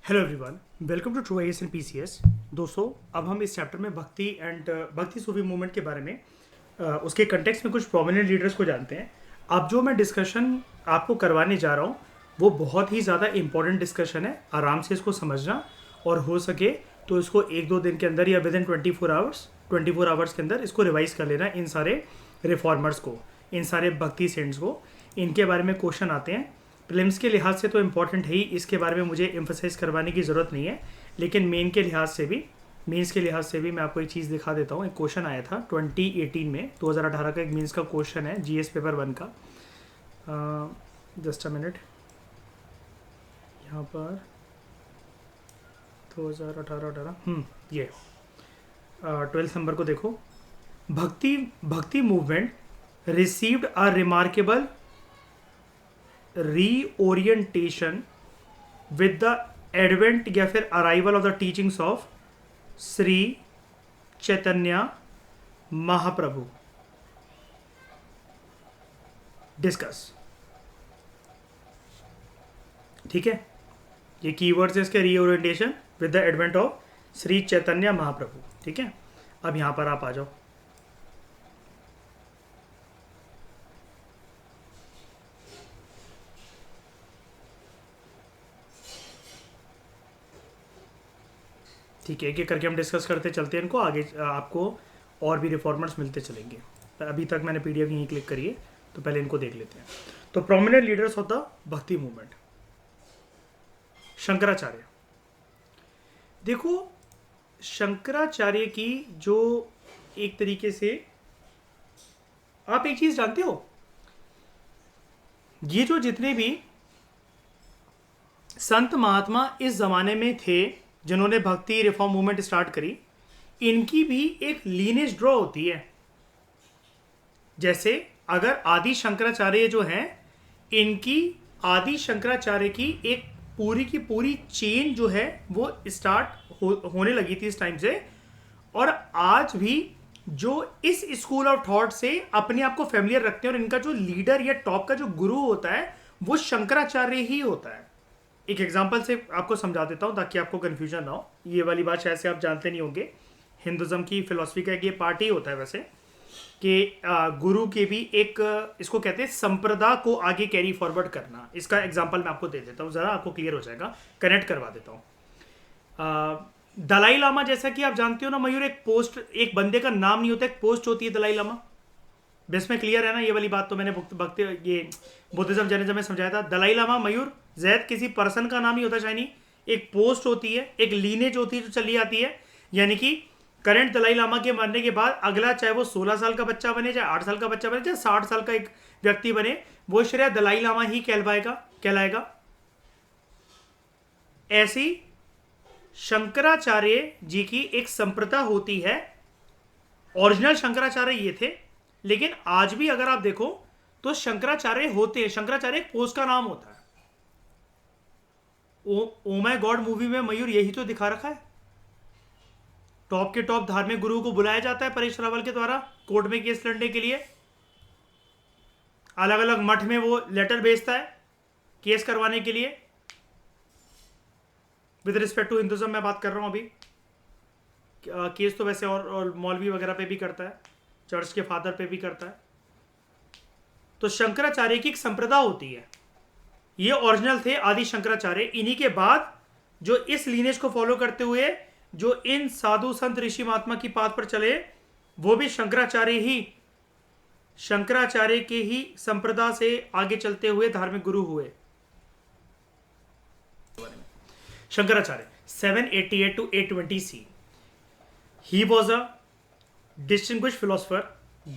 Hello everyone, welcome to true I S N P C S. दोस्तों, अब हम इस चैप्टर में भक्ति एंड भक्ति सूफी मूवमेंट के बारे में उसके कंटेक्स्ट में कुछ प्रोमिनेंट लीडर्स को जानते हैं। अब जो मैं डिस्कशन आपको करवाने जा रहा हूँ वो बहुत ही ज़्यादा इंपॉर्टेंट डिस्कशन है। आराम से इसको समझना और हो सके तो इसको एक दो दिन के अंदर या विद इन 24 आवर्स के अंदर इसको रिवाइज कर लेना। इन सारे रिफॉर्मर्स को, इन सारे भक्ति सेंट्स को, इनके बारे में क्वेश्चन आते हैं। प्रीलिम्स के लिहाज से तो इम्पॉर्टेंट है ही, इसके बारे में मुझे एम्फसाइज करवाने की ज़रूरत नहीं है। लेकिन मेंस के लिहाज से भी मैं आपको एक चीज़ दिखा देता हूँ। एक क्वेश्चन आया था 2018 में, 2018 का एक मेंस का क्वेश्चन है, जीएस पेपर 1 का। जस्ट अ मिनट, यहाँ पर 2018 ये 12 नंबर को देखो। Bhakti movement received a remarkable reorientation with the advent या फिर arrival of the teachings of Shri Chaitanya Mahaprabhu. Discuss. ठीक है, ये कीवर्ड्स है इसके, reorientation with the advent of Shri Chaitanya Mahaprabhu. ठीक है, अब यहां पर आप आ जाओ। ठीक है, एक एक करके हम डिस्कस करते चलते हैं इनको आगे। आपको और भी रिफॉर्मर्स मिलते चलेंगे। अभी तक मैंने पीडीएफ यहीं क्लिक करी है, तो पहले इनको देख लेते हैं। तो prominent leaders of the Bhakti movement. Shankaracharya. देखो, शंकराचार्य की जो एक तरीके से, आप एक चीज जानते हो, ये जो जितने भी संत महात्मा इस जमाने में थे जिन्होंने भक्ति रिफॉर्म मूवमेंट स्टार्ट करी, इनकी भी एक लीनेज ड्रॉ होती है। जैसे अगर आदि शंकराचार्य जो हैं, इनकी आदि शंकराचार्य की एक पूरी की पूरी चेन जो है वो स्टार्ट होने लगी थी इस टाइम से। और आज भी जो इस स्कूल ऑफ थॉट से अपने आप को फेमिलियर रखते हैं और इनका जो लीडर या टॉप का जो गुरु होता है वो शंकराचार्य ही होता है। एक एग्जांपल से आपको समझा देता हूं ताकि आपको कंफ्यूजन ना हो। ये वाली बात शायद से आप जानते नहीं होंगे, हिंदुज्म की फिलॉसफी का एक ये पार्ट ही होता है वैसे, कि गुरु के भी एक, इसको कहते हैं संप्रदाय को आगे कैरी फॉरवर्ड करना। इसका एग्जांपल मैं आपको दे देता हूँ, ज़रा आपको क्लियर हो जाएगा, कनेक्ट करवा देता हूँ। दलाई लामा, जैसा कि आप जानते हो ना मयूर, एक पोस्ट, एक बंदे का नाम नहीं होता, एक पोस्ट होती है दलाई लामा। बेस में क्लियर है ना ये वाली बात? तो मैंने भक्ति ये बुद्धिज्म जैनिज्म में समझाया था। दलाई लामा मयूर जैद किसी पर्सन का नाम नहीं होता शाइनी, एक पोस्ट होती है, एक लीनेज होती है जो चली आती है। यानी कि करंट दलाई लामा के मरने के बाद अगला, चाहे वो 16 साल का बच्चा बने, चाहे 8 साल का बच्चा बने, चाहे 60 साल का एक व्यक्ति बने, वो श्रेय दलाई लामा ही कहलाएगा। ऐसी शंकराचार्य जी की एक संप्रदाय होती है। ओरिजिनल शंकराचार्य ये थे, लेकिन आज भी अगर आप देखो तो शंकराचार्य होते हैं। शंकराचार्य एक पोस्ट का नाम होता है। ओ माय गॉड मूवी में मयूर यही तो दिखा रखा है। टॉप के टॉप धार्मिक गुरु को बुलाया जाता है परेश रावल के द्वारा कोर्ट में केस लड़ने के लिए। अलग अलग मठ में वो लेटर भेजता है केस करवाने के लिए। विद रिस्पेक्ट टू हिंदुज्म मैं बात कर रहा हूं अभी। केस तो वैसे और मौलवी वगैरह पे भी करता है, चर्च के फादर पे भी करता है। तो शंकराचार्य की एक संप्रदाय होती है। ये ओरिजिनल थे आदि शंकराचार्य। इन्हीं के बाद जो इस लीनेज को फॉलो करते हुए जो इन साधु संत ऋषि महात्मा की पाथ पर चले, वो भी शंकराचार्य के ही संप्रदाय से आगे चलते हुए धार्मिक गुरु हुए। Shankaracharya 788 to 820 C. He was a distinguished philosopher,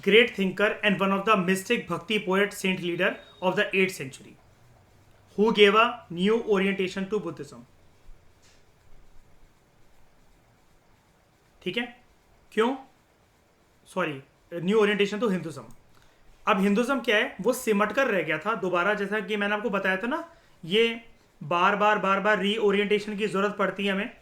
great thinker, and one of the mystic bhakti poet saint leader of the 8th century, who gave a new orientation to Buddhism. ठीक है, क्यों? सॉरी, न्यू ओरिएंटेशन तो Hinduism. अब Hinduism क्या है, वो सिमट कर रह गया था दोबारा। जैसा कि मैंने आपको बताया था ना, ये बार बार रीओरिएंटेशन की जरूरत पड़ती है हमें।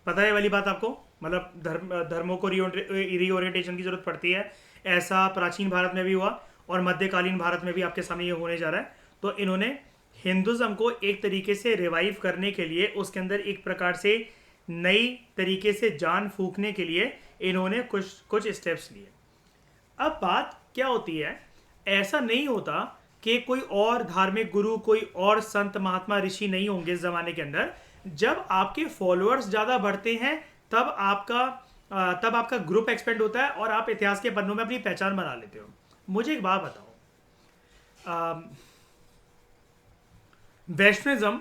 पता है वाली बात आपको? मतलब धर्मों को रीओरिएंटेशन की जरूरत पड़ती है। ऐसा प्राचीन भारत में भी हुआ और मध्यकालीन भारत में भी आपके सामने ये होने जा रहा है। तो इन्होंने हिंदुज्म को एक तरीके से रिवाइव करने के लिए, उसके अंदर एक प्रकार से नई तरीके से जान फूंकने के लिए इन्होंने कुछ स्टेप्स लिए। अब बात क्या होती है, ऐसा नहीं होता कि कोई और धार्मिक गुरु, कोई और संत महात्मा ऋषि नहीं होंगे इस जमाने के अंदर। जब आपके फॉलोअर्स ज़्यादा बढ़ते हैं तब आपका ग्रुप एक्सपेंड होता है और आप इतिहास के पन्नों में अपनी पहचान बना लेते हो। मुझे एक बात बताओ, वैष्णविज्म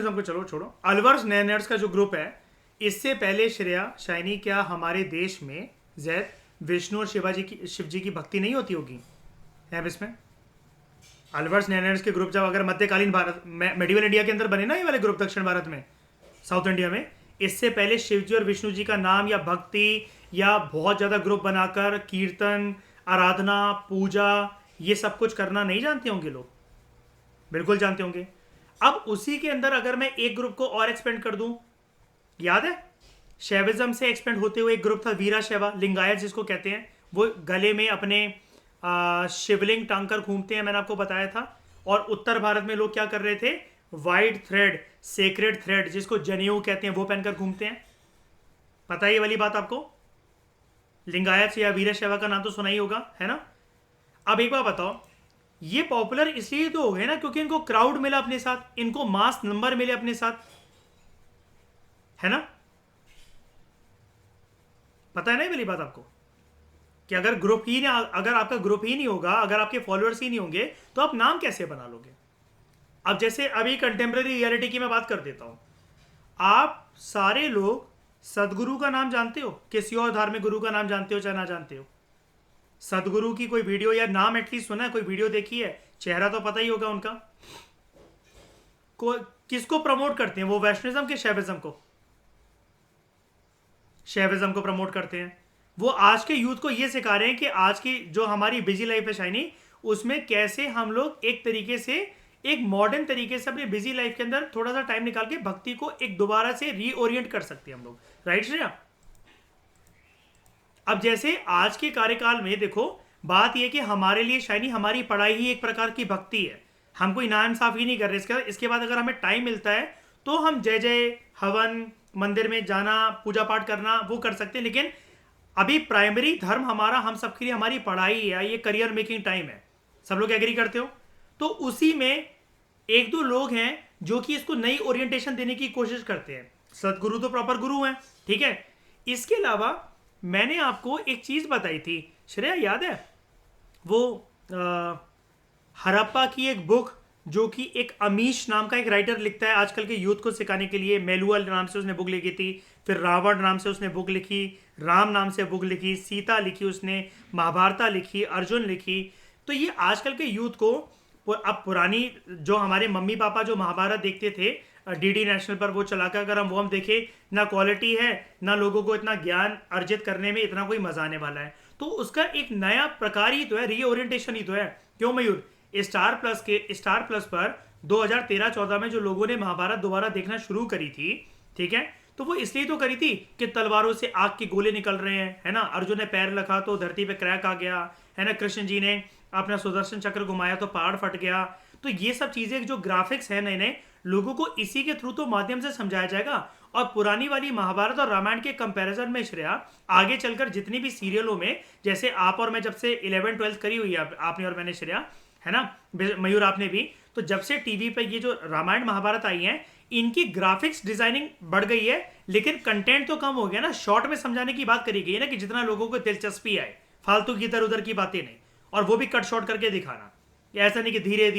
को चलो छोड़ो, अलवर्स नैनर्स का जो ग्रुप है, इससे पहले श्रेया शाइनी, क्या हमारे देश में जैद विष्णु और शिव जी की भक्ति नहीं होती होगी? है इसमें अलवर्स नैनर्स के ग्रुप जब अगर मध्यकालीन भारत में, मेडिवल इंडिया के अंदर बने ना ये वाले ग्रुप, दक्षिण भारत में, साउथ इंडिया में, इससे पहले शिव जी और विष्णु जी का नाम या भक्ति या बहुत ज़्यादा ग्रुप बनाकर कीर्तन, आराधना, पूजा, ये सब कुछ करना नहीं जानते होंगे लोग? बिल्कुल जानते होंगे। अब उसी के अंदर अगर मैं एक ग्रुप को और एक्सपेंड कर दूं, याद है शैविज्म से एक्सपेंड होते हुए एक ग्रुप था वीरा शैवा, लिंगायत जिसको कहते हैं, वो गले में अपने शिवलिंग टांग कर घूमते हैं, मैंने आपको बताया था। और उत्तर भारत में लोग क्या कर रहे थे, वाइट थ्रेड, सेक्रेड थ्रेड जिसको जनेऊ कहते हैं, वो पहनकर घूमते हैं। पता है ये वाली बात आपको? लिंगायत या वीरा शैवा का नाम तो सुना ही होगा, है ना? अब एक बात बताओ, ये पॉपुलर इसलिए तो हो गए ना क्योंकि इनको क्राउड मिला अपने साथ, इनको मास नंबर मिले अपने साथ, है ना? पता है ना ये वाली बात आपको कि अगर आपका ग्रुप ही नहीं होगा, अगर आपके फॉलोअर्स ही नहीं होंगे, तो आप नाम कैसे बना लोगे? अब जैसे अभी कंटेम्प्रेरी रियलिटी की मैं बात कर देता हूं, आप सारे लोग सदगुरु का नाम जानते हो, किसी और धार्मिक गुरु का नाम जानते हो चाहे ना जानते हो? सदगुरु की कोई वीडियो या नाम एटलीस्ट सुना है, कोई वीडियो देखी है, चेहरा तो पता ही होगा उनका। किसको प्रमोट करते हैं वो? वैष्णविज्म के शैविज्म को? शैविज्म को प्रमोट करते हैं। वो आज के यूथ को ये सिखा रहे हैं कि आज की जो हमारी बिजी लाइफ है शाइनी, उसमें कैसे हम लोग एक तरीके से, एक मॉडर्न तरीके से अपनी बिजी लाइफ के अंदर थोड़ा सा टाइम निकाल के भक्ति को एक दोबारा से रीओरिएंट कर सकते हैं हम लोग। राइट श्रेया? अब जैसे आज के कार्यकाल में देखो, बात यह कि हमारे लिए शाइनी हमारी पढ़ाई ही एक प्रकार की भक्ति है। हम कोई नाइंसाफी नहीं कर रहे। इसके बाद अगर हमें टाइम मिलता है तो हम जय जय, हवन, मंदिर में जाना, पूजा पाठ करना, वो कर सकते हैं। लेकिन अभी प्राइमरी धर्म हमारा, हम सबके लिए हमारी पढ़ाई है, ये करियर मेकिंग टाइम है। सब लोग एग्री करते हो? तो उसी में एक दो लोग हैं जो कि इसको नई ओरिएंटेशन देने की कोशिश करते हैं। सदगुरु तो प्रॉपर गुरु हैं, ठीक है। इसके अलावा मैंने आपको एक चीज बताई थी श्रेया, याद है? वो हड़प्पा की एक बुक जो कि एक अमीश नाम का एक राइटर लिखता है आजकल के यूथ को सिखाने के लिए। मेलुअल नाम से उसने बुक लिखी थी, फिर रावण नाम से उसने बुक लिखी, राम नाम से बुक लिखी, सीता लिखी उसने, महाभारता लिखी, अर्जुन लिखी। तो ये आजकल के यूथ को, अब पुरानी जो हमारे मम्मी पापा जो महाभारत देखते थे डीडी नेशनल पर, वो चलाकर अगर हम देखें, ना क्वालिटी है, ना लोगों को इतना ज्ञान अर्जित करने में इतना कोई मजा आने वाला है। तो उसका एक नया प्रकार ही तो है, रीओरिएंटेशन ही तो है। क्यों मयूर? स्टार प्लस पर 2013-14 में जो लोगों ने महाभारत दोबारा देखना शुरू करी थी, ठीक है, तो वो इसलिए तो करी थी कि तलवारों से आग के गोले निकल रहे हैं, है ना। अर्जुन ने पैर रखा तो धरती पे क्रैक आ गया, है ना। कृष्ण जी ने अपना सुदर्शन चक्र घुमाया तो पहाड़ फट गया। तो ये सब चीजें जो ग्राफिक्स है नए नए, लोगों को इसी के थ्रू तो माध्यम से समझाया जाएगा। और पुरानी वाली महाभारत और रामायण के कंपैरिजन में श्रेया, आगे चलकर जितनी भी सीरियलों में, जैसे आप और मैं जब से 11-12 करी हुई है आपने और मैंने श्रेया, है ना, मयूर आपने भी, तो जब से टीवी पे ये जो रामायण महाभारत आई हैं, इनकी ग्राफिक्स डिजाइनिंग बढ़ गई है, लेकिन कंटेंट तो कम हो गया ना। शॉर्ट में समझाने की बात करी गई है ना, कि जितना लोगों को दिलचस्पी आए, फालतू की इधर उधर की बातें नहीं, और वो भी कट शॉर्ट करके दिखाना। ऐसा नहीं कि धीरे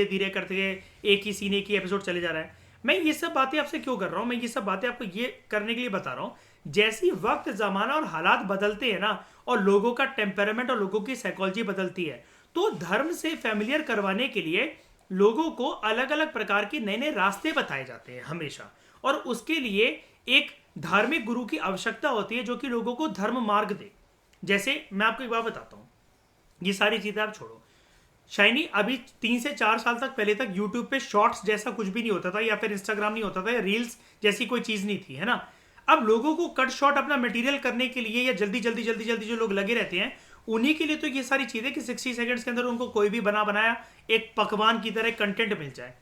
धीरे करते एक ही सीने की एपिसोड चले जा रहा है। मैं ये सब बातें आपसे क्यों कर रहा हूँ? मैं ये सब बातें आपको ये करने के लिए बता रहा हूँ, जैसी वक्त, जमाना और हालात बदलते हैं ना, और लोगों का टेम्परामेंट और लोगों की साइकोलॉजी बदलती है, तो धर्म से फैमिलियर करवाने के लिए लोगों को अलग अलग प्रकार के नए नए रास्ते बताए जाते हैं हमेशा। और उसके लिए एक धार्मिक गुरु की आवश्यकता होती है जो कि लोगों को धर्म मार्ग दे। जैसे मैं आपको एक बात बताता हूँ, ये सारी चीजें आप छोड़ो शाइनी, अभी 3 से 4 साल तक पहले तक यूट्यूब पे शॉर्ट्स जैसा कुछ भी नहीं होता था, या फिर इंस्टाग्राम नहीं होता था, या रील्स जैसी कोई चीज नहीं थी, है ना। अब लोगों को कट शॉर्ट अपना मटेरियल करने के लिए, या जल्दी जल्दी जो लोग लगे रहते हैं, उन्हीं के लिए तो ये सारी चीज़ें कि 60 सेकंड्स के अंदर उनको कोई भी बना बनाया एक पकवान की तरह कंटेंट मिल जाए।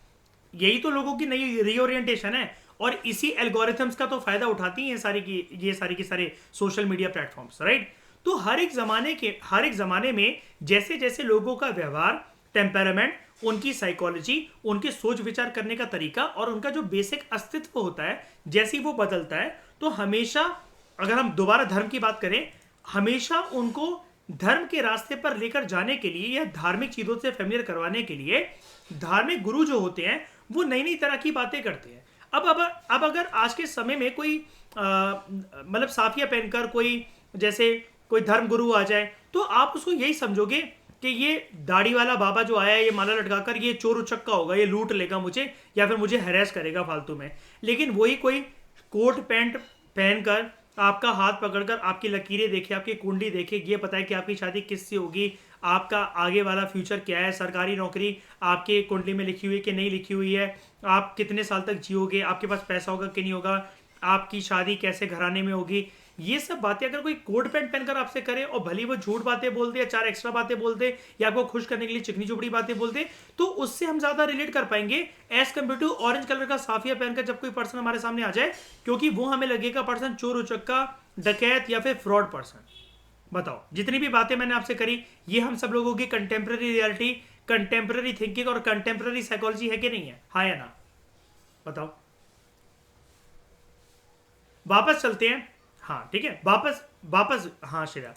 यही तो लोगों की नई रीओरिएंटेशन है, और इसी एल्गोरिथम्स का तो फायदा उठाती हैं ये सारी की सारे सोशल मीडिया प्लेटफॉर्म्स, राइट। तो हर एक जमाने में जैसे जैसे लोगों का व्यवहार, टेम्परामेंट, उनकी साइकोलॉजी, उनके सोच विचार करने का तरीका और उनका जो बेसिक अस्तित्व होता है, जैसे ही वो बदलता है, तो हमेशा, अगर हम दोबारा धर्म की बात करें, हमेशा उनको धर्म के रास्ते पर लेकर जाने के लिए या धार्मिक चीजों से फेमिलियर करवाने के लिए धार्मिक गुरु जो होते हैं वो नई नई तरह की बातें करते हैं। अब अगर आज के समय में कोई मतलब साफिया पहनकर कोई, जैसे कोई धर्म गुरु आ जाए, तो आप उसको यही समझोगे कि ये दाढ़ी वाला बाबा जो आया है, ये माला लटकाकर, ये चोर उचक्का होगा, ये लूट लेगा मुझे या फिर मुझे हैरेस करेगा फालतू में। लेकिन वही कोई कोट पैंट पहनकर आपका हाथ पकड़कर आपकी लकीरें देखे, आपकी कुंडली देखे, ये पता है कि आपकी शादी किससे होगी, आपका आगे वाला फ्यूचर क्या है, सरकारी नौकरी आपके कुंडली में लिखी हुई है कि नहीं लिखी हुई है, आप कितने साल तक जियोगे, आपके पास पैसा होगा कि नहीं होगा, आपकी शादी कैसे घराने में होगी, ये सब बातें अगर कोई कोट पैंट पहनकर आपसे करे, और भली वो झूठ बातें बोल दे या 4 एक्स्ट्रा बातें बोल दे या आपको खुश करने के लिए चिकनी चुपड़ी बातें बोल दे, तो उससे हम ज्यादा रिलेट कर पाएंगे as compare to orange colour का साफिया पहनकर जब कोई पर्सन हमारे सामने आ जाए, क्योंकि वो हमें लगेगा पर्सन चोर उचक्का, डकैत या फिर फ्रॉड पर्सन। बताओ, जितनी भी बातें मैंने आपसे करी, ये हम सब लोगों की कंटेम्प्रेरी रियलिटी, कंटेम्प्रेरी थिंकिंग और कंटेम्प्रेरी साइकोलॉजी है कि नहीं है? हाँ या ना? बताओ। वापस चलते हैं। हाँ ठीक है, वापस हाँ श्रेया,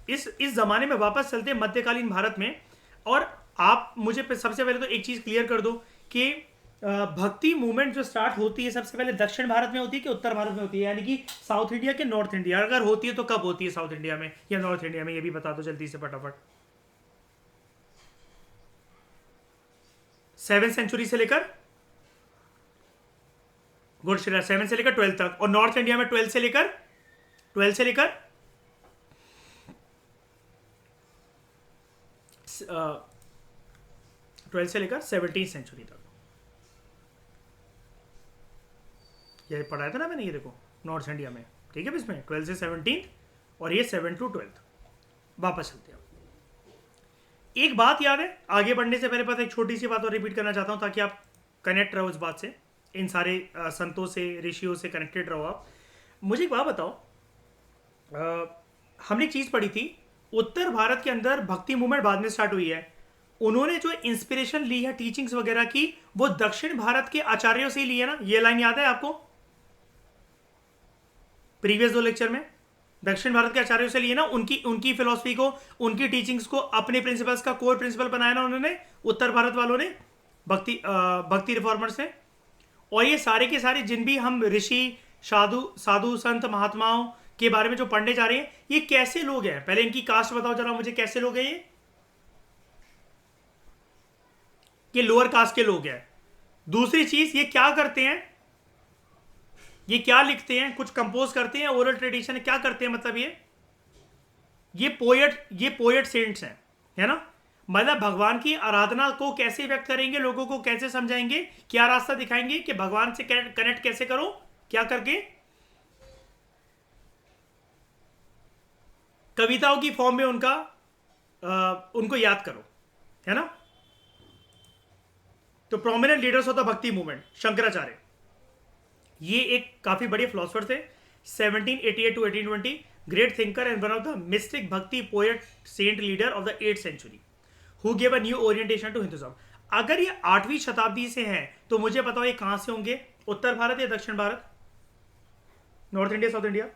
इस जमाने में वापस चलते हैं मध्यकालीन भारत में। और आप मुझे सबसे पहले तो एक चीज क्लियर कर दो कि भक्ति मूवमेंट जो स्टार्ट होती है सबसे पहले दक्षिण भारत में होती है कि उत्तर भारत में होती है, यानी कि साउथ इंडिया के नॉर्थ इंडिया? अगर होती है तो कब होती है, साउथ इंडिया में या नॉर्थ इंडिया में? ये भी बता दो जल्दी से फटाफट। 7th सेंचुरी से लेकर, गुड श्रेया, 7 से लेकर 12 तक। और नॉर्थ इंडिया में 12 से लेकर 12 से लेकर 17th सेंचुरी तक। ये पढ़ाया था ना मैंने, ये देखो नॉर्थ इंडिया में, ठीक है, इसमें 12 से 17 और ये 7 to 12। वापस चलते हैं। एक बात याद है, आगे बढ़ने से पहले एक छोटी सी बात और रिपीट करना चाहता हूं ताकि आप कनेक्ट रहो इस बात से, इन सारे संतों से, ऋषियों से कनेक्टेड रहो आप। मुझे एक बात बताओ, हमने एक चीज पढ़ी थी, उत्तर भारत के अंदर भक्ति मूवमेंट बाद में स्टार्ट हुई है, उन्होंने जो इंस्पिरेशन ली है टीचिंग्स वगैरह की, वो दक्षिण भारत के आचार्यों से ही ली है ना? ये लाइन याद है आपको? प्रीवियस 2 लेक्चर में दक्षिण भारत के आचार्यों से लिए ना, उनकी फिलॉसफी को, उनकी टीचिंग्स को अपने प्रिंसिपल्स का कोर प्रिंसिपल बनाया ना उन्होंने, उत्तर भारत वालों ने, भक्ति रिफॉर्मर्स ने। और ये सारे के सारे जिन भी हम ऋषि, साधु संत महात्माओं के बारे में जो पढ़ने जा रहे हैं, ये कैसे लोग हैं? पहले इनकी कास्ट बताओ जरा मुझे, कैसे लोग हैं ये लोअर कास्ट के लोग हैं। दूसरी चीज, ये क्या करते हैं, ये क्या लिखते हैं? कुछ कंपोज करते हैं, ओरल ट्रेडिशन है, क्या करते हैं? मतलब ये पोएट सेंट्स हैं, है ना? मतलब भगवान की आराधना को कैसे व्यक्त करेंगे, लोगों को कैसे समझाएंगे, क्या रास्ता दिखाएंगे कि भगवान से कनेक्ट कैसे करो, क्या करके? कविताओं की फॉर्म में उनको याद करो, है ना? तो prominent leaders of the Bhakti movement, Shankaracharya, ये एक काफी बड़े फिलोसफर थे, 1788 to 1820, great thinker and one of the mystic Bhakti poet saint leader of the 8th century, who gave a new orientation to Hinduism. अगर ये 8वीं शताब्दी से हैं तो मुझे बताओ ये कहां से होंगे? उत्तर भारत या दक्षिण Bharat? North India, south India?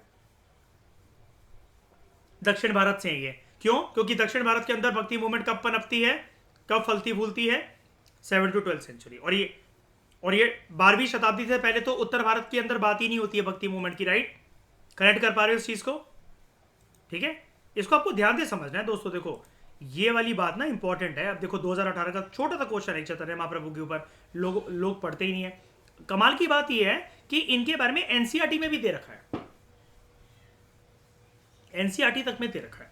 दक्षिण भारत से हैं ये। क्यों? क्योंकि दक्षिण भारत के अंदर भक्ति मूवमेंट कब पनपती है, कब फलती फूलती है? 7 to 12 सेंचुरी। और ये 12वीं शताब्दी से पहले तो उत्तर भारत के अंदर बात ही नहीं होती है भक्ति मूवमेंट की, राइट? कनेक्ट कर पा रहे हो इस चीज को? ठीक है, इसको आपको ध्यान से समझना है दोस्तों। देखो ये वाली बात ना इंपॉर्टेंट है। अब देखो 2018 का छोटा सा क्वेश्चन है चैतन्य महाप्रभु के ऊपर, लोग पढ़ते ही नहीं है। कमाल की बात यह है कि इनके बारे में एनसीईआरटी में भी दे रखा है, एनसीईआरटी तक में दे रखा है।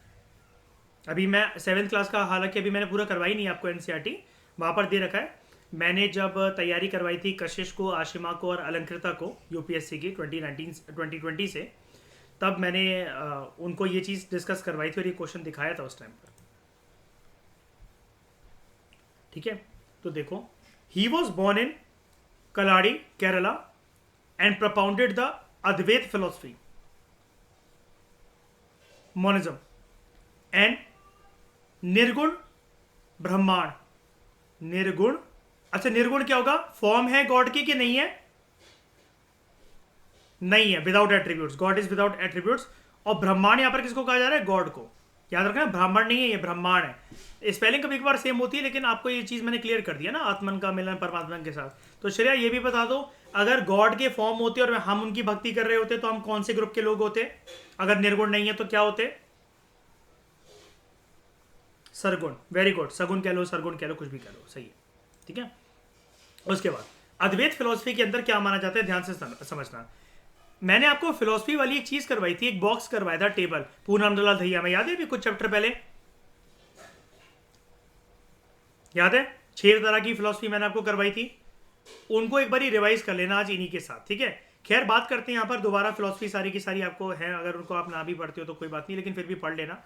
अभी मैं 7th क्लास का, हालांकि अभी मैंने पूरा करवाई नहीं आपको एनसीईआरटी, वहां पर दे रखा है। मैंने जब तैयारी करवाई थी कशिश को, आशिमा को और अलंकृता को यूपीएससी की 2020 से, तब मैंने उनको ये चीज़ डिस्कस करवाई थी और ये क्वेश्चन दिखाया था उस टाइम पर। ठीक है, तो देखो, he was born in Kalady Kerala and propounded the Advaita philosophy monism and Nirguna Brahman. निर्गुण, अच्छा निर्गुण क्या होगा? फॉर्म है गॉड की कि नहीं है? नहीं है, without attributes. God is without attributes. और ब्रह्मांड यहां पर किसको कहा जा रहा है? गॉड को। याद रखना, ब्राह्मण नहीं है ये, ब्रह्मांड है। स्पेलिंग कभी कभार सेम होती है, लेकिन आपको ये चीज मैंने क्लियर कर दिया ना, आत्मन का मिलन परमात्मा के साथ। तो श्रेया ये भी बता दो, अगर गॉड के फॉर्म होते और हम उनकी भक्ति कर रहे होते तो हम कौन से ग्रुप के लोग होते? अगर निर्गुण नहीं है तो क्या होते? सरगुण। वेरी गुड, सगुण कह लो, सरगुण कह लो, कुछ भी कह लो, सही है। ठीक है, उसके बाद अद्वैत फिलोसफी के अंदर क्या माना जाता है, ध्यान से समझना। मैंने आपको फिलोसफी वाली एक चीज करवाई थी, एक बॉक्स करवाया था, टेबल, पूर्णानंदलाल दहिया में, याद है? अभी कुछ चैप्टर पहले याद है? 6 तरह की फिलोसफी मैंने आपको करवाई थी, उनको एक बार रिवाइज कर लेना आज इन्हीं के साथ। ठीक है, खैर बात करते हैं यहाँ पर दोबारा, फिलोसफी सारी की सारी आपको है, अगर उनको आप ना भी पढ़ते हो तो कोई बात नहीं, लेकिन फिर भी पढ़ लेना।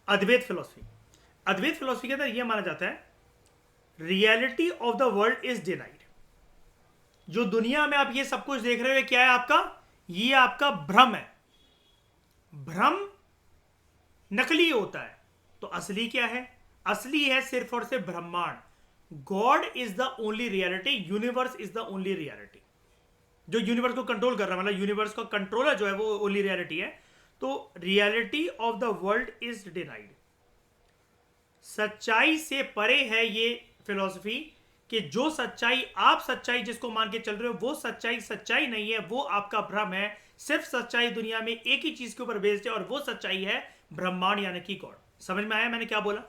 अद्वैत फिलोसफी, अद्वैत फिलोसफी के अंदर यह माना जाता है reality of the world is denied. जो दुनिया में आप ये सब कुछ देख रहे हो, क्या है आपका? ये आपका भ्रम है। भ्रम नकली होता है, तो असली क्या है? असली है सिर्फ और सिर्फ ब्रह्मांड। God is the only reality, universe is the only reality. जो यूनिवर्स को कंट्रोल कर रहा है, मतलब यूनिवर्स का कंट्रोलर जो है वो ओनली रियलिटी है। तो reality of the world is denied. सच्चाई से परे है ये फिलॉसफी, कि जो सच्चाई आप सच्चाई जिसको मान के चल रहे हो वो सच्चाई सच्चाई नहीं है, वो आपका भ्रम है। सिर्फ सच्चाई दुनिया में एक ही चीज के ऊपर बेस्ड है, और वो सच्चाई है ब्रह्मांड, यानी कि गॉड। समझ में आया मैंने क्या बोला?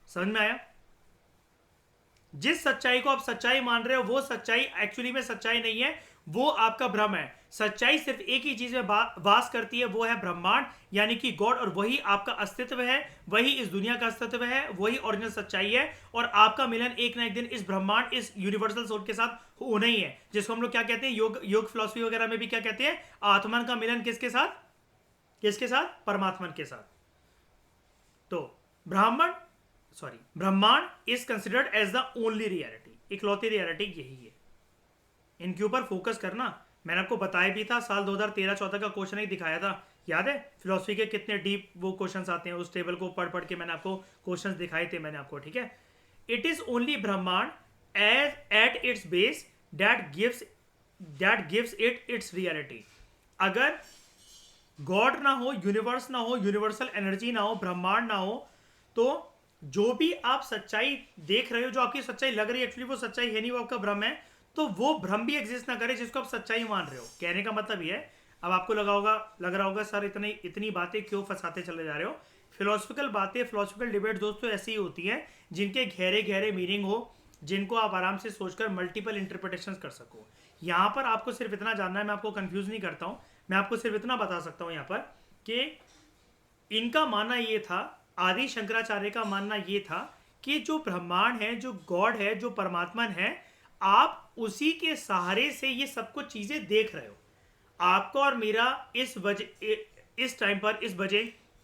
समझ में आया? जिस सच्चाई को आप सच्चाई मान रहे हो वो सच्चाई एक्चुअली में सच्चाई नहीं है, वो आपका भ्रम है। सच्चाई सिर्फ एक ही चीज में वास करती है, वो है ब्रह्मांड, यानी कि गॉड, और वही आपका अस्तित्व है, वही इस दुनिया का अस्तित्व है, वही ओरिजिनल सच्चाई है। और आपका मिलन एक ना एक दिन इस ब्रह्मांड, इस यूनिवर्सल सोल के साथ होना ही है, जिसको हम लोग क्या कहते हैं, योग फिलॉसफी वगैरह में भी क्या कहते हैं? आत्मन का मिलन किसके साथ? किसके साथ? परमात्मन के साथ। तो Brahman is considered as the only reality, इकलौती रियलिटी यही है। इनके ऊपर फोकस करना, मैंने आपको बताया भी था, साल 2013-14 का क्वेश्चन ही दिखाया था, याद है? फिलोसफी के कितने डीप वो क्वेश्चंस आते हैं, उस टेबल को पढ़ पढ़ के मैंने आपको क्वेश्चंस दिखाए थे मैंने आपको। ठीक है, it is only Brahman as at its base that gives it its reality. अगर गॉड ना हो, यूनिवर्स ना हो, यूनिवर्सल एनर्जी ना हो, ब्रह्मांड ना हो, तो जो भी आप सच्चाई देख रहे हो, जो आपकी सच्चाई लग रही है, एक्चुअली वो सच्चाई है नहीं, वो आपका भ्रम है। तो वो भ्रम भी एग्जिस्ट ना करे जिसको आप सच्चाई मान रहे हो। कहने का मतलब ये है, अब आपको लग रहा होगा सर इतनी बातें क्यों फंसाते चले जा रहे हो? फिलोसफिकल बातें, फिलोसफिकल डिबेट दोस्तों ऐसी ही होती हैं जिनके गहरे गहरे मीनिंग हो, जिनको आप आराम से सोचकर मल्टीपल इंटरप्रिटेशन कर सको। यहाँ पर आपको सिर्फ इतना जानना है, मैं आपको कंफ्यूज नहीं करता हूँ, मैं आपको सिर्फ इतना बता सकता हूँ यहाँ पर कि इनका मानना ये था, आदि शंकराचार्य का मानना ये था कि जो ब्रह्मांड है, जो गॉड है, जो परमात्मा है, आप उसी के सहारे से ये सब कुछ चीजें देख रहे हो। आपको और मेरा इस टाइम पर, इस बजे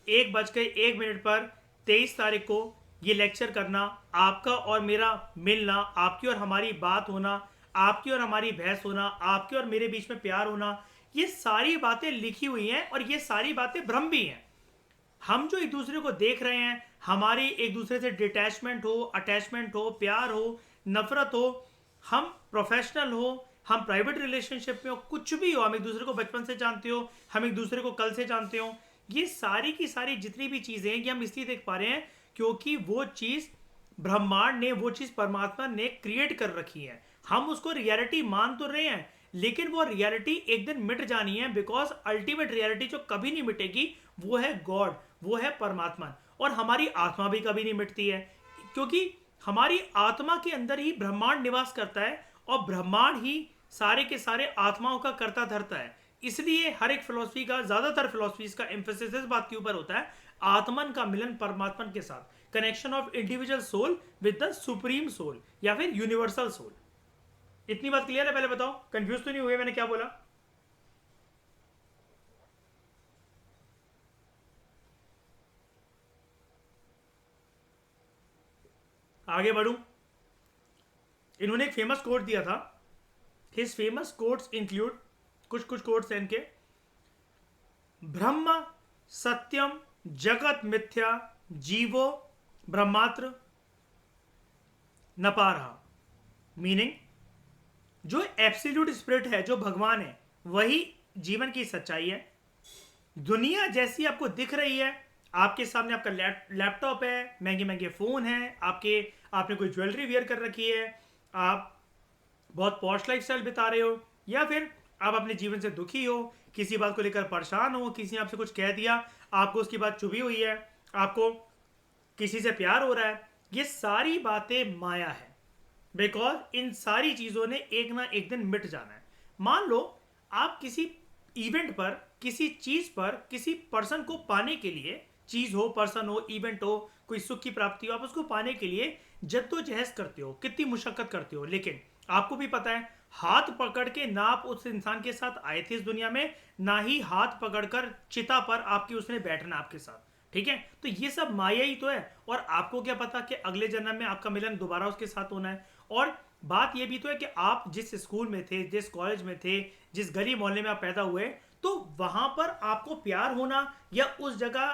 1:01 पर 23 तारीख को ये लेक्चर करना, आपका और मेरा मिलना, आपकी और हमारी बात होना, आपकी और हमारी बहस होना, आपके और मेरे बीच में प्यार होना, ये सारी बातें लिखी हुई हैं, और ये सारी बातें भ्रम भी हैं। हम जो एक दूसरे को देख रहे हैं, हमारी एक दूसरे से डिटैचमेंट हो, अटैचमेंट हो, प्यार हो, नफरत हो, हम प्रोफेशनल हो, हम प्राइवेट रिलेशनशिप में हो, कुछ भी हो, हम एक दूसरे को बचपन से जानते हो, हम एक दूसरे को कल से जानते हो, ये सारी की सारी जितनी भी चीजें हैं, ये हम इसलिए देख पा रहे हैं क्योंकि वो चीज ब्रह्मांड ने, वो चीज परमात्मा ने क्रिएट कर रखी है। हम उसको रियलिटी मान तो रहे हैं, लेकिन वो रियलिटी एक दिन मिट जानी है, बिकॉज अल्टीमेट रियलिटी जो कभी नहीं मिटेगी वो है गॉड, वो है परमात्मा। और हमारी आत्मा भी कभी नहीं मिटती है, क्योंकि हमारी आत्मा के अंदर ही ब्रह्मांड निवास करता है, और ब्रह्मांड ही सारे के सारे आत्माओं का करता धरता है। इसलिए हर एक फिलोसफी का, ज्यादातर फिलोसफीज का एम्फेसिस इस बात के ऊपर होता है, आत्मन का मिलन परमात्मा के साथ, connection of individual soul with the supreme soul या फिर यूनिवर्सल सोल। इतनी बात क्लियर है? पहले बताओ, कंफ्यूज तो नहीं हुए मैंने क्या बोला? आगे बढ़ूं, इन्होंने एक फेमस कोट दिया था. हिज फेमस कोट्स इंक्लूड, कुछ कुछ कोट्स हैं इनके: ब्रह्म सत्यम जगत मिथ्या जीवो ब्रह्मात्र नपारहा. मीनिंग, जो एब्सोल्यूट स्पिरिट है, जो भगवान है, वही जीवन की सच्चाई है. दुनिया जैसी आपको दिख रही है, आपके सामने आपका लैपटॉप है, महंगे महंगे फोन है, आपने कोई ज्वेलरी वेयर कर रखी है, आप बहुत पॉश लाइफ स्टाइल बिता रहे हो, या फिर आप अपने जीवन से दुखी हो, किसी बात को लेकर परेशान हो, किसी ने आपसे कुछ कह दिया, आपको उसकी बात चुभी हुई है, आपको किसी से प्यार हो रहा है, ये सारी बातें माया है. बिकॉज इन सारी चीज़ों ने एक ना एक दिन मिट जाना है. मान लो आप किसी इवेंट पर, किसी चीज़ पर, किसी पर्सन को पाने के लिए, चीज़ हो, पर्सन हो, इवेंट हो, कोई सुख की प्राप्ति हो, आप उसको पाने के लिए जद्दोजहद करते हो, कितनी मुशक्कत करते हो, लेकिन आपको भी पता है हाथ पकड़ के ना आप उस इंसान के साथ आए थे इस दुनिया में, ना ही हाथ पकड़कर चिता पर आपकी उसने बैठना आपके साथ. ठीक है, तो ये सब माया ही तो है. और आपको क्या पता कि अगले जन्म में आपका मिलन दोबारा उसके साथ होना है. और बात ये भी तो है कि आप जिस स्कूल में थे, जिस कॉलेज में थे, जिस गली मोहल्ले में आप पैदा हुए, तो वहां पर आपको प्यार होना या उस जगह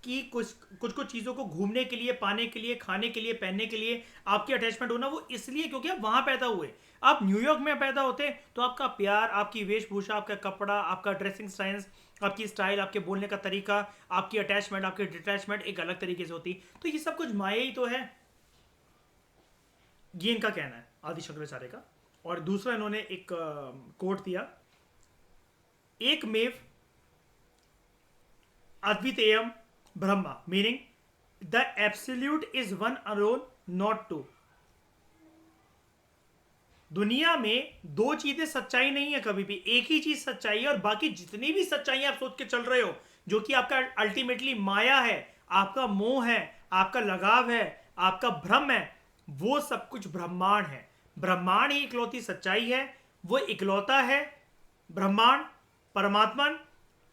की कुछ कुछ चीज़ों को घूमने के लिए, पाने के लिए, खाने के लिए, पहनने के लिए आपकी अटैचमेंट होना, वो इसलिए क्योंकि आप वहां पैदा हुए. आप न्यूयॉर्क में पैदा होते तो आपका प्यार, आपकी वेशभूषा, आपका कपड़ा, आपका ड्रेसिंग सेंस, आपकी स्टाइल, आपके बोलने का तरीका, आपकी अटैचमेंट, आपकी डिटैचमेंट एक अलग तरीके से होती. तो ये सब कुछ माया ही तो है. ये इनका कहना है आदि शंकराचार्य का. और दूसरा इन्होंने एक कोट दिया: एक मेव अद्वितीयम ब्रह्मा. Meaning, the absolute is one alone, not two. दुनिया में दो चीजें सच्चाई नहीं है कभी भी, एक ही चीज सच्चाई है. और बाकी जितनी भी सच्चाई आप सोच के चल रहे हो, जो कि आपका अल्टीमेटली माया है, आपका मोह है, आपका लगाव है, आपका भ्रम है, वो सब कुछ ब्रह्मांड है. ब्रह्मांड ही इकलौती सच्चाई है. वो इकलौता है ब्रह्मांड, परमात्मन.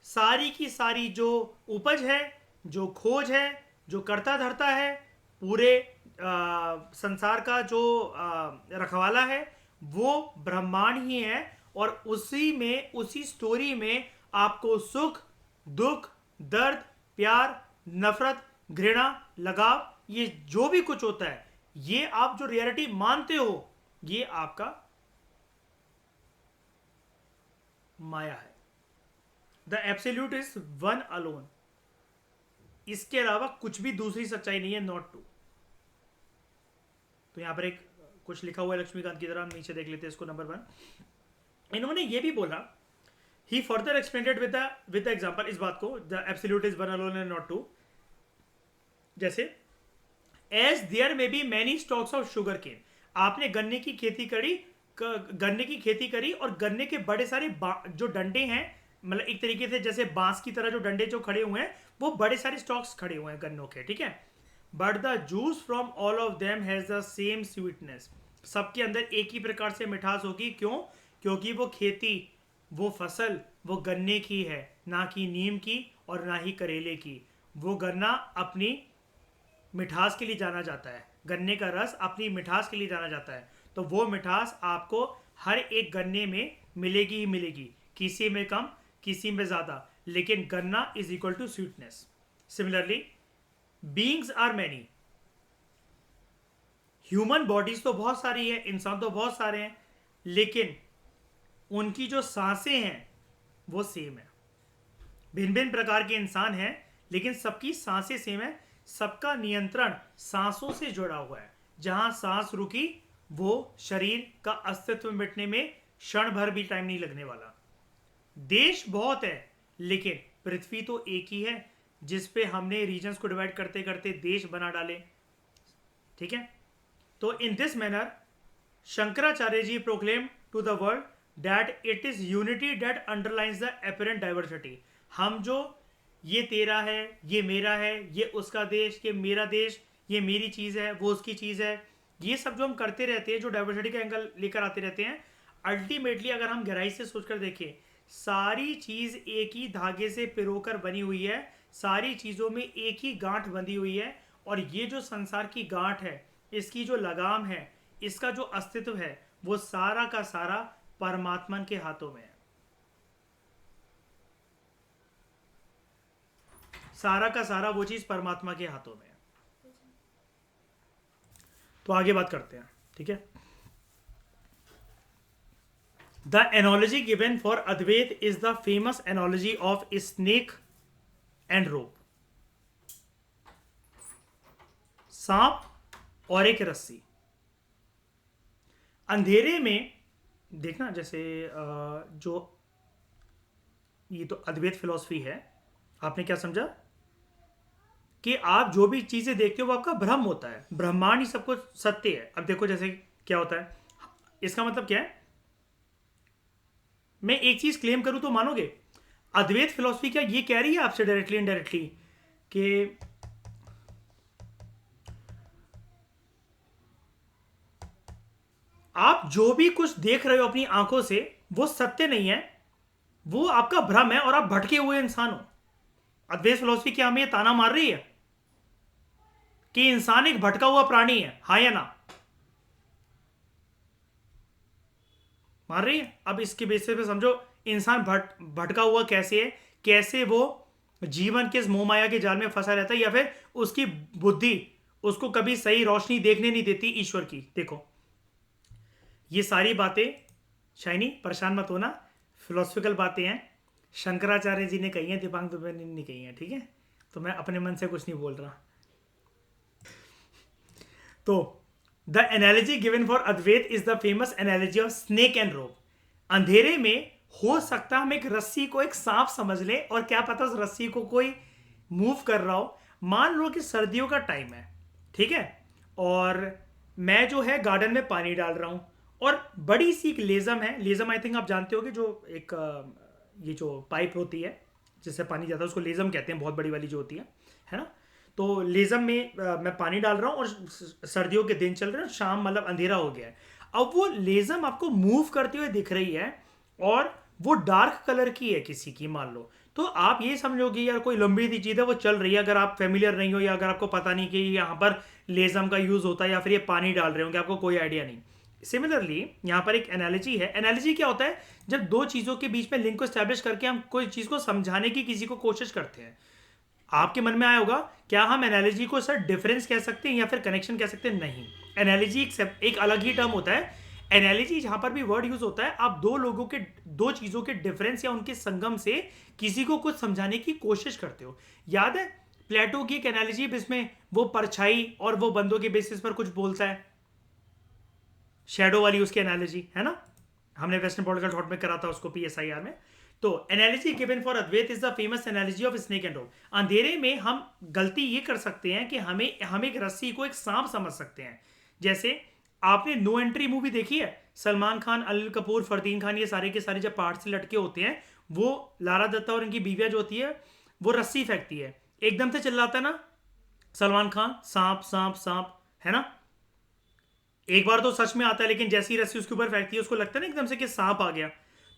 सारी की सारी जो उपज है, जो खोज है, जो करता धरता है, पूरे संसार का जो रखवाला है, वो ब्रह्मांड ही है. और उसी में, उसी स्टोरी में आपको सुख, दुख, दर्द, प्यार, नफरत, घृणा, लगाव, ये जो भी कुछ होता है, ये आप जो रियलिटी मानते हो, ये आपका माया है. The absolute is one alone. इसके अलावा कुछ भी दूसरी सच्चाई नहीं है, नॉट टू. तो यहां पर एक कुछ लिखा हुआ है लक्ष्मीकांत की तरह, हम नीचे देख लेते हैं इसको. नंबर 1, इन्होंने ये भी बोला, he further explained with the example, इस बात को, the absolute is one alone and not two. जैसे, as there may be many stalks of sugarcane. आपने गन्ने की खेती करी और गन्ने के बड़े सारे जो डंडे हैं, मतलब एक तरीके से जैसे बांस की तरह जो डंडे जो खड़े हुए हैं, वो बड़े सारे स्टॉक्स खड़े हुए हैं गन्नों के. ठीक है, but the juice from all of them has the same sweetness. सबके अंदर एक ही प्रकार से मिठास होगी. क्यों? क्योंकि वो खेती, वो फसल, वो गन्ने की है, ना कि नीम की और ना ही करेले की. वो गन्ना अपनी मिठास के लिए जाना जाता है, गन्ने का रस अपनी मिठास के लिए जाना जाता है. तो वो मिठास आपको हर एक गन्ने में मिलेगी ही मिलेगी, किसी में कम, किसी में ज़्यादा, लेकिन ganna is equal to sweetness. Similarly, beings are many. Human bodies तो बहुत सारी है, इंसान तो बहुत सारे हैं, लेकिन उनकी जो सांसें हैं वो सेम है. भिन्न भिन्न प्रकार के इंसान हैं, लेकिन सबकी सांसें सेम है. सबका नियंत्रण सांसों से जुड़ा हुआ है. जहां सांस रुकी, वो शरीर का अस्तित्व मिटने में क्षण भर भी टाइम नहीं लगने वाला. देश बहुत है, लेकिन पृथ्वी तो एक ही है, जिस पे हमने रीजन्स को डिवाइड करते करते देश बना डाले. ठीक है, तो in this manner Shankaracharya ji proclaim to the world that it is unity that underlines the apparent diversity. हम जो ये तेरा है, ये मेरा है, ये उसका देश, ये मेरा देश, ये मेरी चीज़ है, वो उसकी चीज़ है, ये सब जो हम करते रहते हैं, जो डाइवर्सिटी का एंगल लेकर आते रहते हैं, अल्टीमेटली अगर हम गहराई से सोचकर देखें, सारी चीज़ एक ही धागे से पिरोकर बनी हुई है. सारी चीज़ों में एक ही गांठ बंधी हुई है. और ये जो संसार की गांठ है, इसकी जो लगाम है, इसका जो अस्तित्व है, वो सारा का सारा परमात्मा के हाथों में है। सारा का सारा वो चीज परमात्मा के हाथों में है। तो आगे बात करते हैं, ठीक है। The analogy given for Advaita is the famous analogy of snake and rope. सांप और एक रस्सी। अंधेरे में देखना, जैसे जो ये तो अद्वैत फिलॉसफी है, आपने क्या समझा कि आप जो भी चीजें देखते हो वो आपका भ्रम होता है, ब्रह्मांड ही सब कुछ सत्य है। अब देखो जैसे क्या होता है, इसका मतलब क्या है, मैं एक चीज क्लेम करूं तो मानोगे? अद्वैत फिलॉसफी क्या ये कह रही है आपसे डायरेक्टली इनडायरेक्टली कि आप जो भी कुछ देख रहे हो अपनी आंखों से वो सत्य नहीं है, वो आपका भ्रम है और आप भटके हुए इंसान हो? अद्वैत फिलॉसफी क्या हमें ताना मार रही है कि इंसान एक भटका हुआ प्राणी है? हाँ या ना? मार रही है। अब इसके बेसिस पे समझो इंसान भटका हुआ कैसे है, कैसे वो जीवन के इस मोह माया के जाल में फंसा रहता है, या फिर उसकी बुद्धि उसको कभी सही रोशनी देखने नहीं देती ईश्वर की। देखो ये सारी बातें, शाइनी परेशान मत होना, फिलोसफिकल बातें हैं, शंकराचार्य जी ने कही हैं, दीपांक दुबे ने नहीं कही हैं, ठीक है। तो मैं अपने मन से कुछ नहीं बोल रहा। तो the analogy given for Advaita is the famous analogy of snake and rope. अंधेरे में हो सकता है हम एक रस्सी को एक सांप समझ लें, और क्या पता उस रस्सी को कोई मूव कर रहा हो। मान लो कि सर्दियों का टाइम है, ठीक है, और मैं जो है गार्डन में पानी डाल रहा हूं, और बड़ी सी एक लेजम है। लेजम आई थिंक आप जानते होगे, जो एक ये जो पाइप होती है जिससे पानी जाता है उसको लेजम कहते हैं, बहुत बड़ी वाली जो होती है ना। तो लेजम में मैं पानी डाल रहा हूँ, और सर्दियों के दिन चल रहे हैं, शाम मतलब अंधेरा हो गया है। अब वो लेजम आपको मूव करते हुए दिख रही है, और वो डार्क कलर की है किसी की, मान लो। तो आप ये समझोगे यार कोई लंबी सी चीज़ है वो चल रही है। अगर आप फेमिलियर नहीं हो, या अगर आपको पता नहीं कि यहाँ पर लेजम का यूज़ होता है, या फिर ये पानी डाल रहे होंगे, आपको कोई आइडिया नहीं। सिमिलरली यहाँ पर एक एनालॉजी है। एनालॉजी क्या होता है? जब दो चीज़ों के बीच में लिंक को स्टैब्लिश करके हम कोई चीज़ को समझाने की किसी को कोशिश करते हैं। आपके मन में आया होगा, क्या हम एनालॉजी को सर डिफरेंस कह सकते हैं या फिर कनेक्शन कह सकते हैं? नहीं, एनालॉजी एक अलग ही टर्म होता है। एनालॉजी जहां पर भी वर्ड यूज होता है, आप दो लोगों के, दो चीजों के डिफरेंस या उनके संगम से किसी को कुछ समझाने की कोशिश करते हो। याद है प्लेटो की एक एनालॉजी जिसमें वो परछाई और वो बंदों के बेसिस पर कुछ बोलता है, शैडो वाली उसकी एनालॉजी है ना, हमने वेस्टर्न पॉलिटिकल थॉट में करा था उसको PSIR में। तो analogy given for Advaita is the famous analogy of snake and rope. अंधेरे में हम गलती ये कर सकते हैं कि हम एक रस्सी को एक सांप समझ सकते हैं। जैसे आपने नो एंट्री मूवी देखी है? सलमान खान, अनिल कपूर, फरदीन खान, ये सारे के सारे जब पहाड़ से लटके होते हैं, वो लारा दत्ता और इनकी बीवियां जो होती है वो रस्सी फेंकती है, एकदम से चिल्लाता है ना सलमान खान, सांप सांप सांप, है ना। एक बार तो सच में आता है, लेकिन जैसी रस्सी उसके ऊपर फेंकती है उसको लगता है ना एकदम से कि सांप आ गया।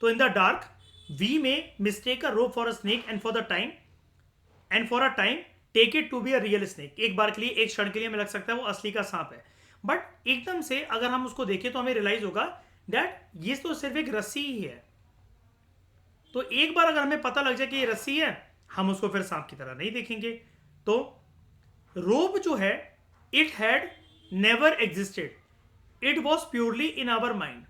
तो इन द डार्क वी में mistake a rope for a snake, and for a time take it to be a real snake. एक बार के लिए, एक क्षण के लिए हमें लग सकता है वो असली का सांप है, बट एकदम से अगर हम उसको देखें तो हमें रियलाइज होगा दैट ये तो सिर्फ एक रस्सी ही है। तो एक बार अगर हमें पता लग जाए कि ये रस्सी है, हम उसको फिर सांप की तरह नहीं देखेंगे। तो रोप जो है, it had never existed, it was purely in our mind.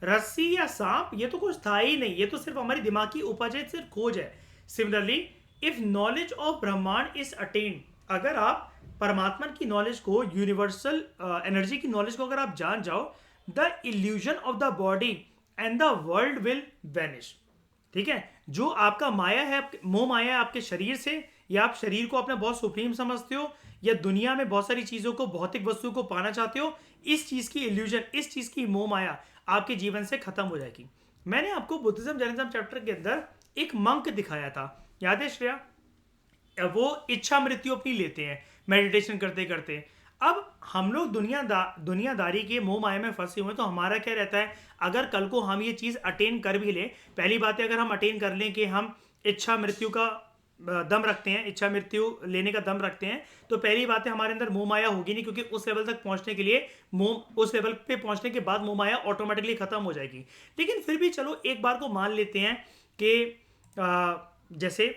रस्सी या सांप ये तो कुछ था ही नहीं, ये तो सिर्फ हमारी दिमाग की उपज है, सिर्फ खोज है। सिमिलरली इफ नॉलेज ऑफ ब्रह्मांड इज अटेन्ड, अगर आप परमात्मा की नॉलेज को, यूनिवर्सल एनर्जी की नॉलेज को अगर आप जान जाओ, the illusion of the body and the world will vanish. ठीक है, जो आपका माया है, मोह माया है आपके शरीर से, या आप शरीर को अपना बहुत सुप्रीम समझते हो, या दुनिया में बहुत सारी चीजों को, भौतिक वस्तु को पाना चाहते हो, इस चीज की इल्यूजन, इस चीज की मोह माया आपके जीवन से खत्म हो जाएगी। मैंने आपको बुद्धिज्म जैनिज्म चैप्टर के अंदर एक मंक दिखाया था, याद है श्रेया? वो इच्छा मृत्यु अपनी लेते हैं मेडिटेशन करते करते। अब हम लोग दुनियादारी के मोह माया में फंसे हुए हैं, तो हमारा क्या रहता है, अगर कल को हम ये चीज अटेन कर भी लें, पहली बात है अगर हम अटेन कर लें कि हम इच्छा मृत्यु का दम रखते हैं, इच्छा मृत्यु लेने का दम रखते हैं, तो पहली बात है हमारे अंदर मोह माया होगी नहीं, क्योंकि उस लेवल तक पहुंचने के लिए मोह, उस लेवल पे पहुंचने के बाद मोह माया ऑटोमेटिकली खत्म हो जाएगी। लेकिन फिर भी चलो एक बार को मान लेते हैं कि जैसे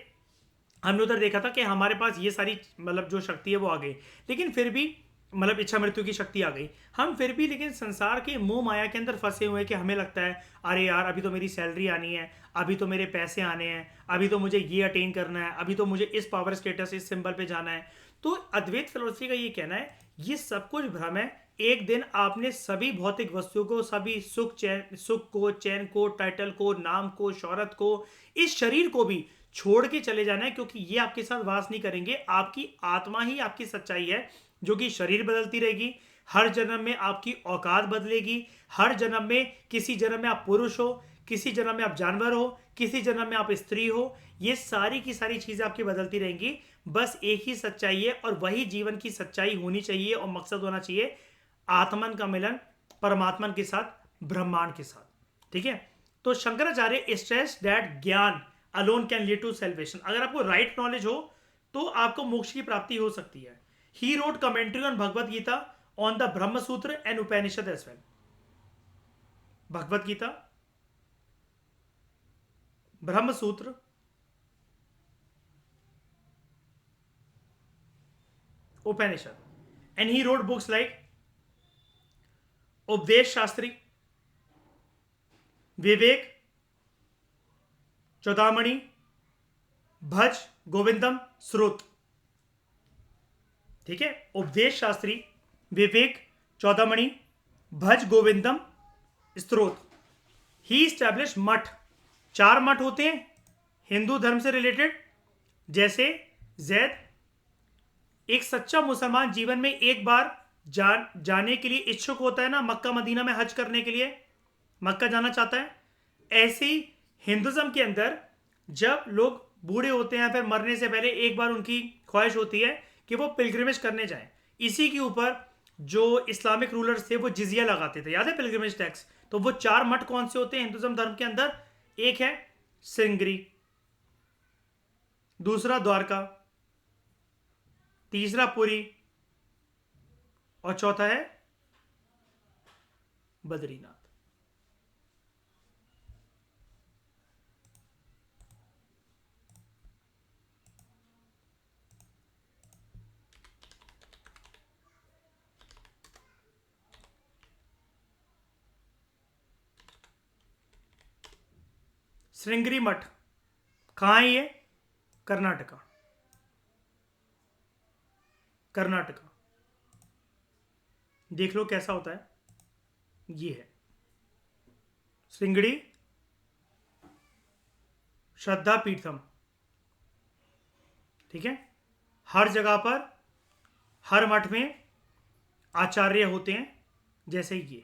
हमने उधर देखा था कि हमारे पास ये सारी मतलब जो शक्ति है वो आ गई, लेकिन फिर भी मतलब इच्छा मृत्यु की शक्ति आ गई, हम फिर भी लेकिन संसार के मोह माया के अंदर फंसे हुए हैं कि हमें लगता है अरे यार अभी तो मेरी सैलरी आनी है, अभी तो मेरे पैसे आने हैं, अभी तो मुझे ये अटेन करना है, अभी तो मुझे इस पावर स्टेटस इस सिंबल पे जाना है। तो अद्वैत फिलोसफी का ये कहना है ये सब कुछ भ्रम है। एक दिन आपने सभी भौतिक वस्तुओं को, सभी सुख चैन, सुख को, चैन को, टाइटल को, नाम को, शोहरत को, इस शरीर को भी छोड़ के चले जाना है, क्योंकि ये आपके साथ वास नहीं करेंगे। आपकी आत्मा ही आपकी सच्चाई है, जो कि शरीर बदलती रहेगी, हर जन्म में आपकी औकात बदलेगी, हर जन्म में, किसी जन्म में आप पुरुष हो, किसी जन्म में आप जानवर हो, किसी जन्म में आप स्त्री हो, ये सारी की सारी चीजें आपकी बदलती रहेंगी। बस एक ही सच्चाई है और वही जीवन की सच्चाई होनी चाहिए और मकसद होना चाहिए, आत्मन का मिलन परमात्मन के साथ, ब्रह्मांड के साथ। ठीक है, तो Shankaracharya stress that gyan alone can lead to salvation. अगर आपको राइट नॉलेज हो तो आपको मोक्ष की प्राप्ति हो सकती है। He wrote commentary on Bhagavad Gita on the Brahma Sutra and Upanishad as well. Bhagavad Gita, Brahma Sutra, Upanishad, and he wrote books like Upadesha Sahasri, विवेक चौदामणि, भज गोविंदम, स्रोत। ठीक है, उपदेश शास्त्री, विवेक चौदामणि, भज गोविंदम, स्त्रोत। ही स्टैब्लिश मठ, 4 मठ होते हैं हिंदू धर्म से रिलेटेड। जैसे जैद, एक सच्चा मुसलमान जीवन में एक बार जाने के लिए इच्छुक होता है ना, मक्का मदीना में हज करने के लिए मक्का जाना चाहता है। ऐसे ही हिंदुज्म के अंदर जब लोग बूढ़े होते हैं, फिर मरने से पहले एक बार उनकी ख्वाहिश होती है कि वो पिलग्रिमेज करने जाएं। इसी के ऊपर जो इस्लामिक रूलर्स थे वो जिजिया लगाते थे, याद है, पिलग्रिमेज टैक्स। तो वो 4 मठ कौन से होते हैं हिंदुज्म धर्म के अंदर? एक है सिंगरी, दूसरा द्वारका, तीसरा पुरी, और चौथा है बद्रीनाथ। श्रृंगेरी मठ कहाँ है? ये कर्नाटका, कर्नाटका। देख लो कैसा होता है। ये है श्रृंगेरी श्रद्धा पीठम। ठीक है, हर जगह पर, हर मठ में आचार्य होते हैं, जैसे ये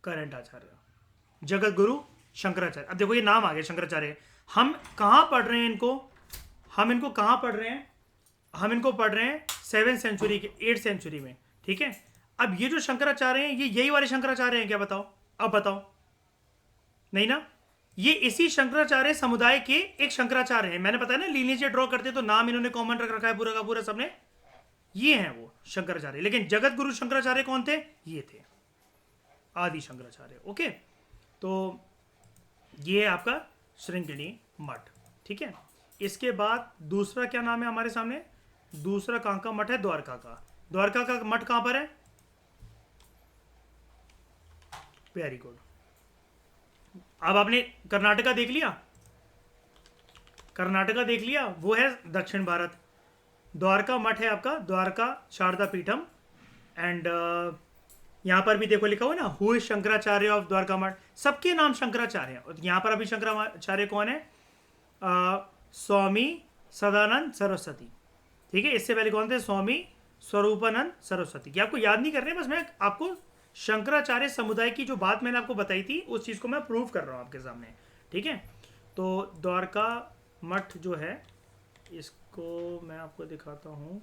करंट आचार्य जगत गुरु शंकराचार्य। अब देखो ये नाम आ गया शंकराचार्य। हम कहाँ पढ़ रहे हैं इनको? हम इनको कहाँ पढ़ रहे हैं? हम इनको पढ़ रहे हैं 7th सेंचुरी के, 8th सेंचुरी में। ठीक है, अब ये जो शंकराचार्य हैं ये यही वाले शंकराचार्य हैं क्या? बताओ, अब बताओ। नहीं ना, ये इसी शंकराचार्य समुदाय के एक शंकराचार्य हैं। मैंने बताया ना, लीनियज ड्रॉ करते तो नाम इन्होंने कॉमन रख रखा है पूरा का पूरा सबने। ये हैं वो शंकराचार्य। लेकिन जगत गुरु शंकराचार्य कौन थे? ये थे आदि शंकराचार्य। ओके, तो ये है आपका श्रृंगेरी मठ। ठीक है, इसके बाद दूसरा क्या नाम है हमारे सामने? दूसरा कहाँ का मठ है? द्वारका का। द्वारका का मठ कहाँ पर है? Very good. अब आपने कर्नाटका देख लिया, कर्नाटका देख लिया, वो है दक्षिण भारत। द्वारका मठ है आपका, द्वारका शारदा पीठम। एंड यहाँ पर भी देखो लिखा हुआ ना, who is Shankaracharya of Dwarka मठ। सबके नाम शंकराचार्य हैं। और यहाँ पर अभी शंकराचार्य कौन है? स्वामी सदानंद सरस्वती। ठीक है, इससे पहले कौन थे? स्वामी स्वरूपानंद सरस्वती। कि आपको याद नहीं करने, बस मैं आपको शंकराचार्य समुदाय की जो बात मैंने आपको बताई थी उस चीज़ को मैं प्रूव कर रहा हूँ आपके सामने। ठीक है, तो द्वारका मठ जो है, इसको मैं आपको दिखाता हूँ।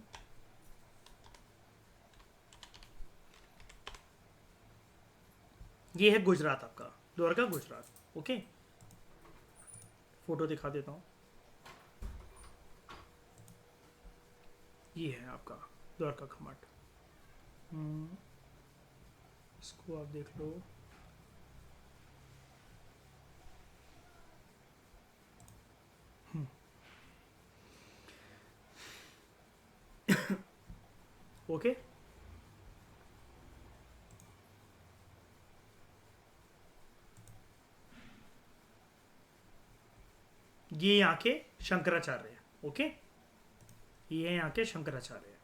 ये है गुजरात आपका, द्वारका गुजरात। ओके, फोटो दिखा देता हूँ। ये है आपका द्वारका का मठ। इसको आप देख लो। ओके, ये यहाँ के शंकराचार्य है। ओके, ये यहाँ के शंकराचार्य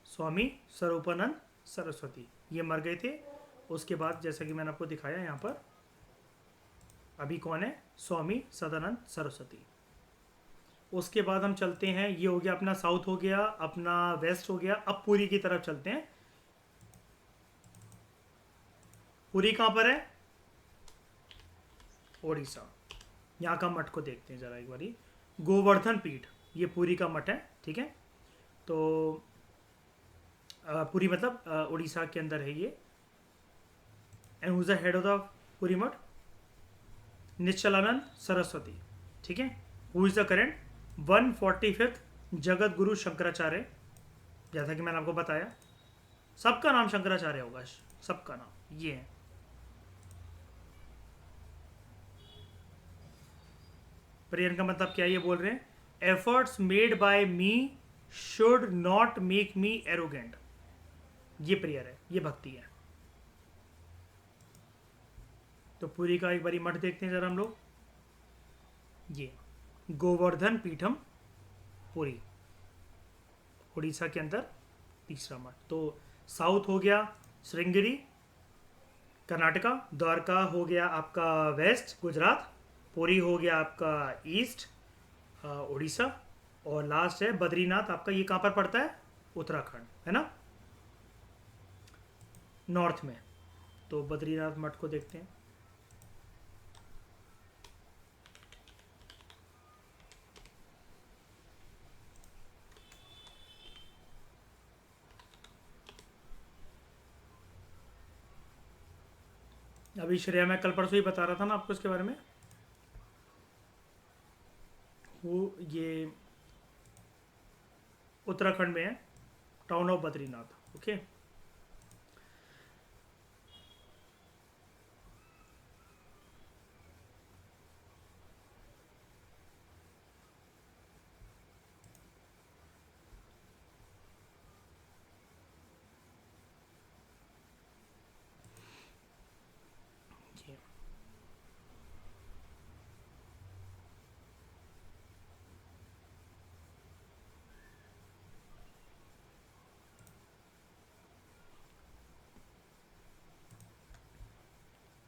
स्वामी स्वरूपानंद सरस्वती। ये मर गए थे। उसके बाद जैसा कि मैंने आपको दिखाया यहाँ पर, अभी कौन है? स्वामी सदानंद सरस्वती। उसके बाद हम चलते हैं, ये हो गया अपना साउथ, हो गया अपना वेस्ट, हो गया। अब पुरी की तरफ चलते हैं। पुरी कहाँ पर है? ओडिशा। यहाँ का मठ को देखते हैं जरा एक बारी। गोवर्धन पीठ, ये पुरी का मठ है। ठीक है, तो पुरी मतलब उड़ीसा के अंदर है ये। And who is the head of the Puri मठ? निश्चलानंद सरस्वती। ठीक है, who is the current 145th Jagat Guru Shankaracharya. जैसा कि मैंने आपको बताया, सबका नाम शंकराचार्य होगा, सबका नाम ये है। प्रेयर का मतलब क्या ये बोल रहे हैं? Efforts made by me should not make me arrogant. ये प्रेयर है, ये भक्ति है। तो पुरी का एक बारी मठ देखते हैं जरा हम लोग। ये गोवर्धन पीठम पुरी, उड़ीसा के अंदर तीसरा मठ। तो साउथ हो गया श्रृंगेरी कर्नाटका, द्वारका हो गया आपका वेस्ट गुजरात, पुरी हो गया आपका ईस्ट उड़ीसा, और लास्ट है बद्रीनाथ आपका। ये कहाँ पर पड़ता है? उत्तराखंड, है ना, नॉर्थ में। तो बद्रीनाथ मठ को देखते हैं। अभी श्रेया मैं कल परसों ही बता रहा था ना आपको इसके बारे में। वो ये उत्तराखंड में है, town of Badrinath. Okay,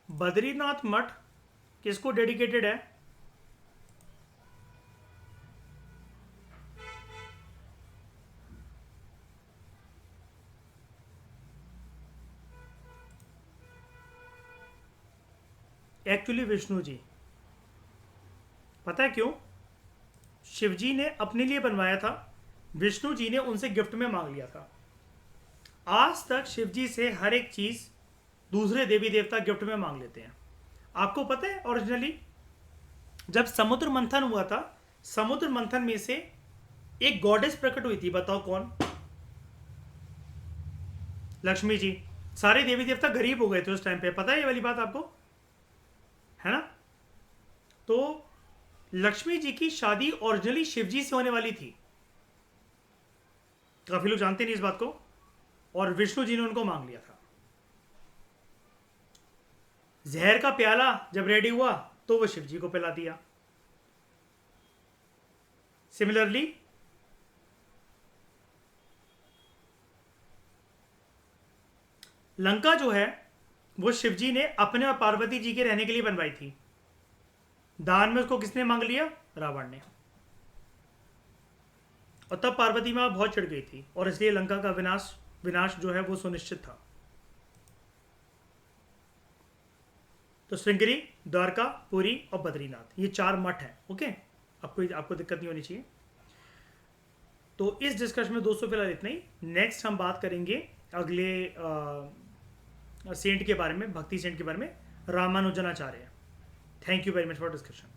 Badrinath मठ किसको डेडिकेटेड है? एक्चुअली विष्णु जी। पता है क्यों? शिव जी ने अपने लिए बनवाया था, विष्णु जी ने उनसे गिफ्ट में मांग लिया था। आज तक शिव जी से हर एक चीज दूसरे देवी देवता गिफ्ट में मांग लेते हैं। आपको पता है ओरिजिनली जब समुद्र मंथन हुआ था, समुद्र मंथन में से एक गॉडेस प्रकट हुई थी, बताओ कौन? लक्ष्मी जी। सारे देवी देवता गरीब हो गए थे उस टाइम पे, पता है ये वाली बात आपको, है ना? तो लक्ष्मी जी की शादी ओरिजिनली शिव जी से होने वाली थी, काफी लोग जानते नहीं इस बात को, और विष्णु जी ने उनको मांग लिया था। जहर का प्याला जब रेडी हुआ तो वो शिव जी को पिला दिया। सिमिलरली लंका जो है वो शिव जी ने अपने और पार्वती जी के रहने के लिए बनवाई थी। दान में उसको किसने मांग लिया? रावण ने। और तब पार्वती मां बहुत चिढ़ गई थी, और इसलिए लंका का विनाश जो है वो सुनिश्चित था। तो श्रृंगेरी, द्वारका, पुरी और बद्रीनाथ, ये 4 मठ हैं। ओके, आपको दिक्कत नहीं होनी चाहिए। तो इस डिस्कशन में दोस्तों फिलहाल इतना ही। नेक्स्ट हम बात करेंगे अगले सेंट के बारे में, भक्ति सेंट के बारे में, Ramanujacharya. Thank you very much for discussion.